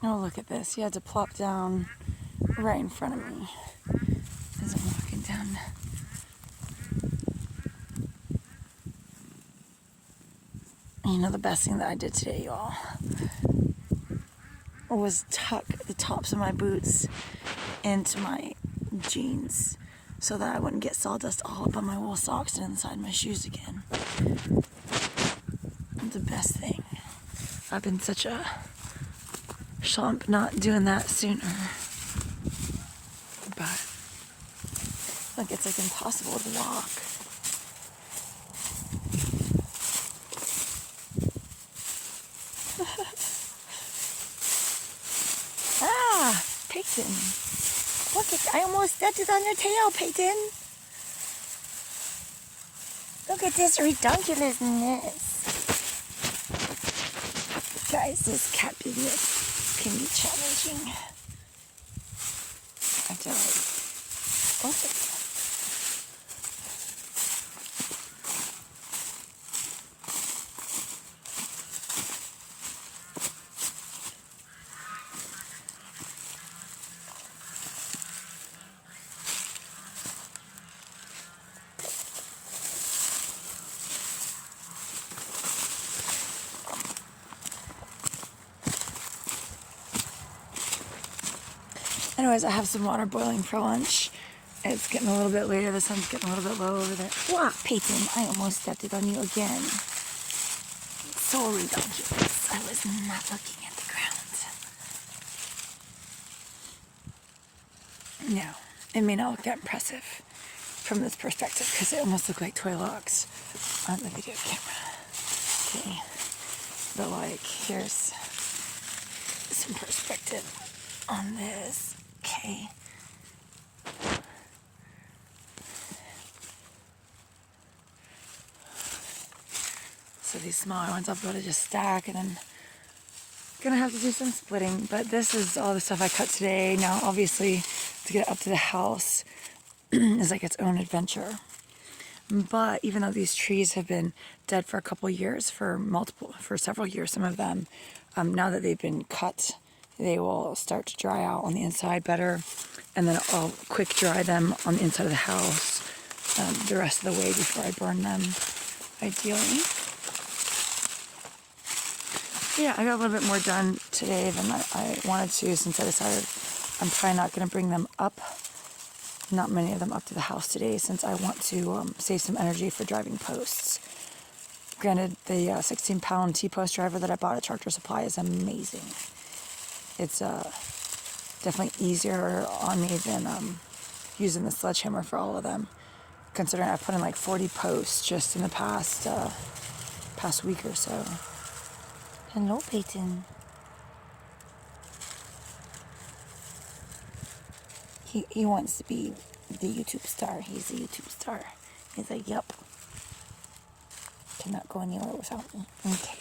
Oh, look at this. He had to plop down right in front of me as I'm walking down. You know, the best thing that I did today, y'all, was tuck the tops of my boots into my jeans so that I wouldn't get sawdust all up on my wool socks and inside my shoes again. The best thing. I've been such a chump not doing that sooner. But look, it's like impossible to walk. Ah, Peyton. Look, I almost stepped it on your tail, Peyton. Look at this redunculousness. Guys, this cat business can be challenging. I have to look at Anyways, I have some water boiling for lunch. It's getting a little bit later. The sun's getting a little bit low over there. Wow, Peyton, I almost stepped it on you again. So ridiculous. I was not looking at the ground. No, it may not look that impressive from this perspective because it almost looked like toy locks on the video camera. Okay, but like, here's some perspective on this. Okay. So these smaller ones I've got to just stack, and then gonna have to do some splitting. But this is all the stuff I cut today. Now, obviously, to get up to the house is like its own adventure. But even though these trees have been dead for a couple years, for several years, some of them, now that they've been cut, they will start to dry out on the inside better, and then I'll quick dry them on the inside of the house the rest of the way before I burn them, ideally. Yeah, I got a little bit more done today than I wanted to, since I decided I'm probably not going to bring them up, not many of them up to the house today, since I want to save some energy for driving posts. Granted, the 16-pound T-post driver that I bought at Tractor Supply is amazing. It's definitely easier on me than using the sledgehammer for all of them, considering I put in like 40 posts just in the past week or so. Hello, Peyton. He wants to be the YouTube star. He's a YouTube star. He's like, yup. Cannot go anywhere without me. Okay.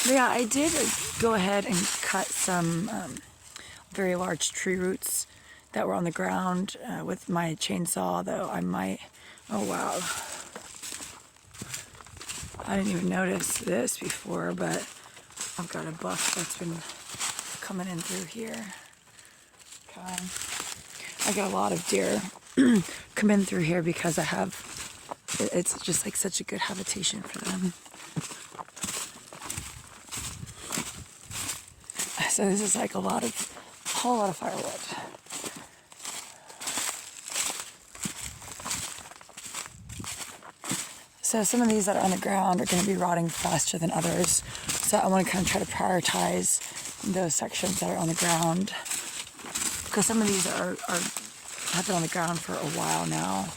Yeah, I did go ahead and cut some very large tree roots that were on the ground with my chainsaw, though I might... Oh, wow. I didn't even notice this before, but I've got a buck that's been coming in through here. Okay. I got a lot of deer come in through here because it's just like such a good habitation for them. So this is like a whole lot of firewood. So some of these that are on the ground are going to be rotting faster than others. So I want to kind of try to prioritize those sections that are on the ground, because some of these have been on the ground for a while now,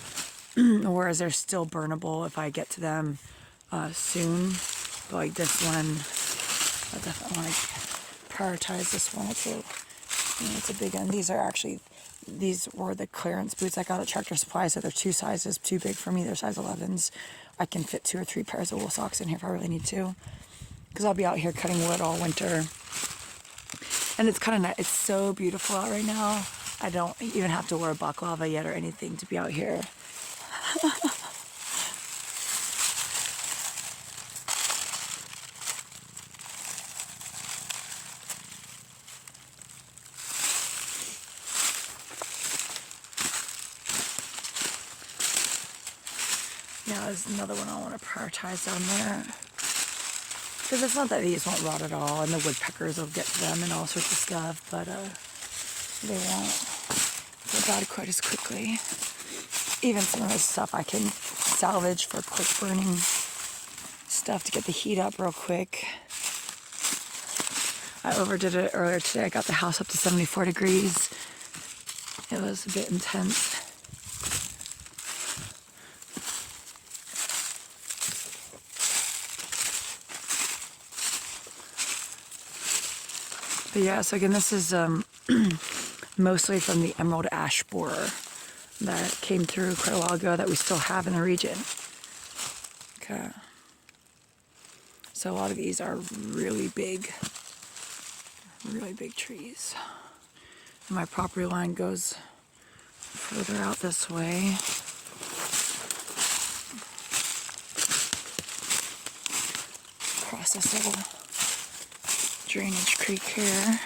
whereas they're still burnable if I get to them soon. But like this one, I definitely want to prioritize this one. It's a big one. These were the clearance boots I got at Tractor Supply, so they're two sizes too big for me. They're size 11s. I can fit 2 or 3 pairs of wool socks in here if I really need to, because I'll be out here cutting wood all winter. And it's kind of nice. It's so beautiful out right now. I don't even have to wear a balaclava yet or anything to be out here. Yeah, there's another one I want to prioritize down there. Because it's not that these won't rot at all, and the woodpeckers will get to them and all sorts of stuff, but they won't go bad quite as quickly. Even some of this stuff I can salvage for quick burning stuff to get the heat up real quick. I overdid it earlier today. I got the house up to 74 degrees. It was a bit intense. But yeah, so again, this is mostly from the emerald ash borer that came through quite a while ago that we still have in the region. Okay. So a lot of these are really big trees. And my property line goes further out this way. Across this little drainage creek here.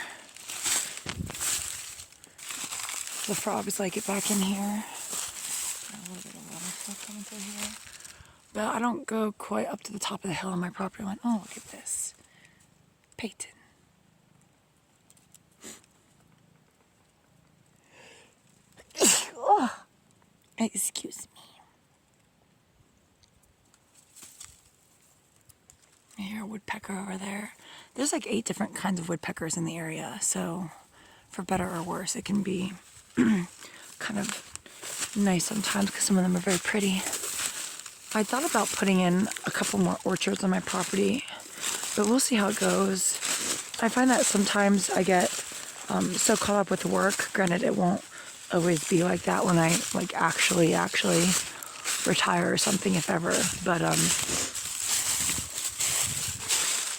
The frogs like it back in here. A little bit of water coming through here. But I don't go quite up to the top of the hill on my property line. Oh, look at this. Peyton. Oh, excuse me. I hear a woodpecker over there. There's like 8 different kinds of woodpeckers in the area, so for better or worse, it can be kind of nice sometimes because some of them are very pretty. I thought about putting in a couple more orchards on my property, but we'll see how it goes. I find that sometimes I get so caught up with work. Granted, it won't always be like that when I like actually retire or something, if ever. But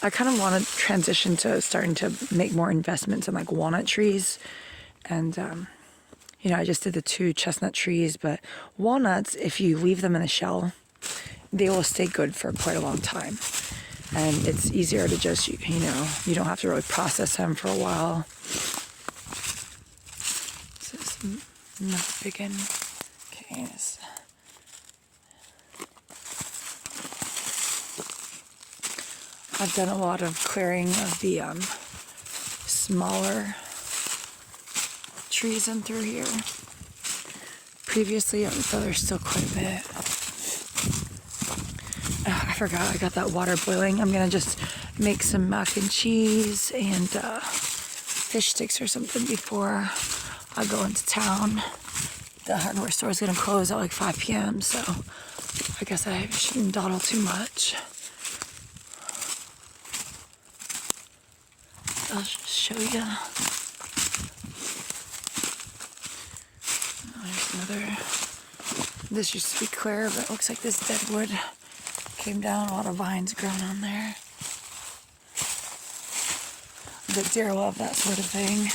I kind of want to transition to starting to make more investments in like walnut trees. And you know, I just did the 2 chestnut trees, but walnuts, if you leave them in the shell, they will stay good for quite a long time. And it's easier to just, you know, you don't have to really process them for a while. This is another big one. Okay. I've done a lot of clearing of the smaller trees in through here. Previously, so there's still quite a bit. Oh, I forgot I got that water boiling. I'm gonna just make some mac and cheese and fish sticks or something before I go into town. The hardware store is gonna close at like 5 p.m. so I guess I shouldn't dawdle too much. I'll just show you. There's another. This used to be clear, but it looks like this dead wood came down. A lot of vines grown on there. The deer love that sort of thing.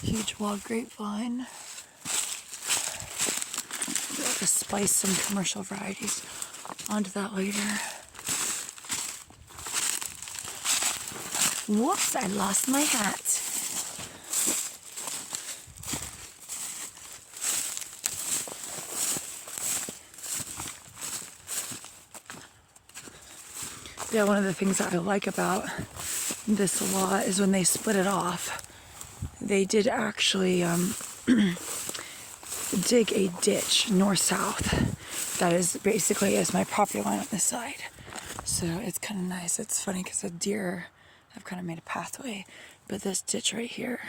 Huge wild grapevine. I'll have to spice some commercial varieties onto that later. Whoops, I lost my hat. Yeah, one of the things that I like about this a lot is when they split it off, they did actually dig a ditch north-south that is basically as my property line on this side. So it's kind of nice. It's funny because the deer have kind of made a pathway, but this ditch right here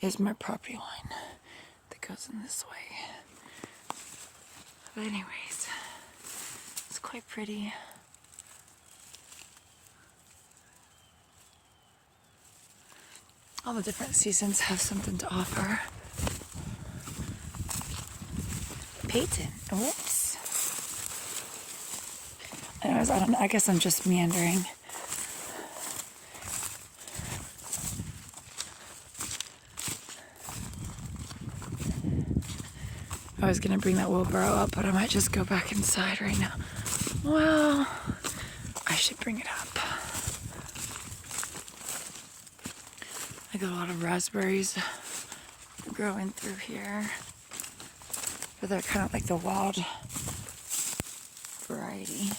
is my property line that goes in this way. But anyways, it's quite pretty. All the different seasons have something to offer. Peyton, whoops. Anyways, I don't know, I guess I'm just meandering. I was gonna bring that wheelbarrow up, but I might just go back inside right now. Well, I should bring it up. I got a lot of raspberries growing through here. but they're kind of like the wild variety.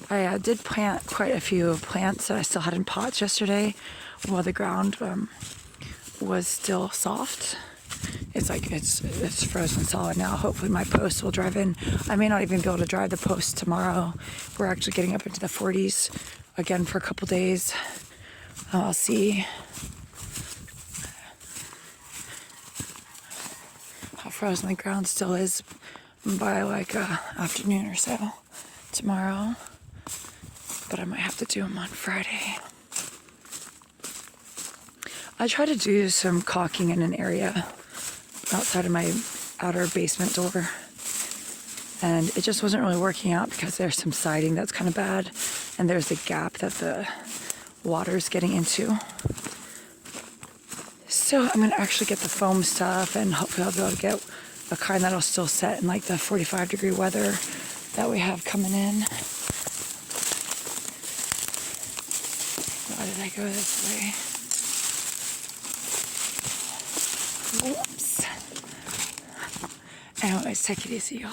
I did plant quite a few plants that I still had in pots yesterday while the ground was still soft. It's like it's frozen solid now. Hopefully my post will drive in. I may not even be able to drive the post tomorrow. We're actually getting up into the 40s again for a couple days. I'll see how frozen the ground still is by like afternoon or so tomorrow. But I might have to do them on Friday. I tried to do some caulking in an area outside of my outer basement door, and it just wasn't really working out because there's some siding that's kind of bad, and there's a gap that the water's getting into. So I'm gonna actually get the foam stuff, and hopefully I'll be able to get a kind that'll still set in like the 45-degree weather that we have coming in. Why did I go this way? Whoops. Anyways, take it easy, y'all.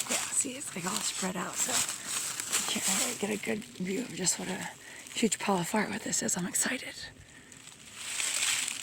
Yeah, see, it's like all spread out, so you can't really get a good view of just what a huge pile of firewood this is. I'm excited.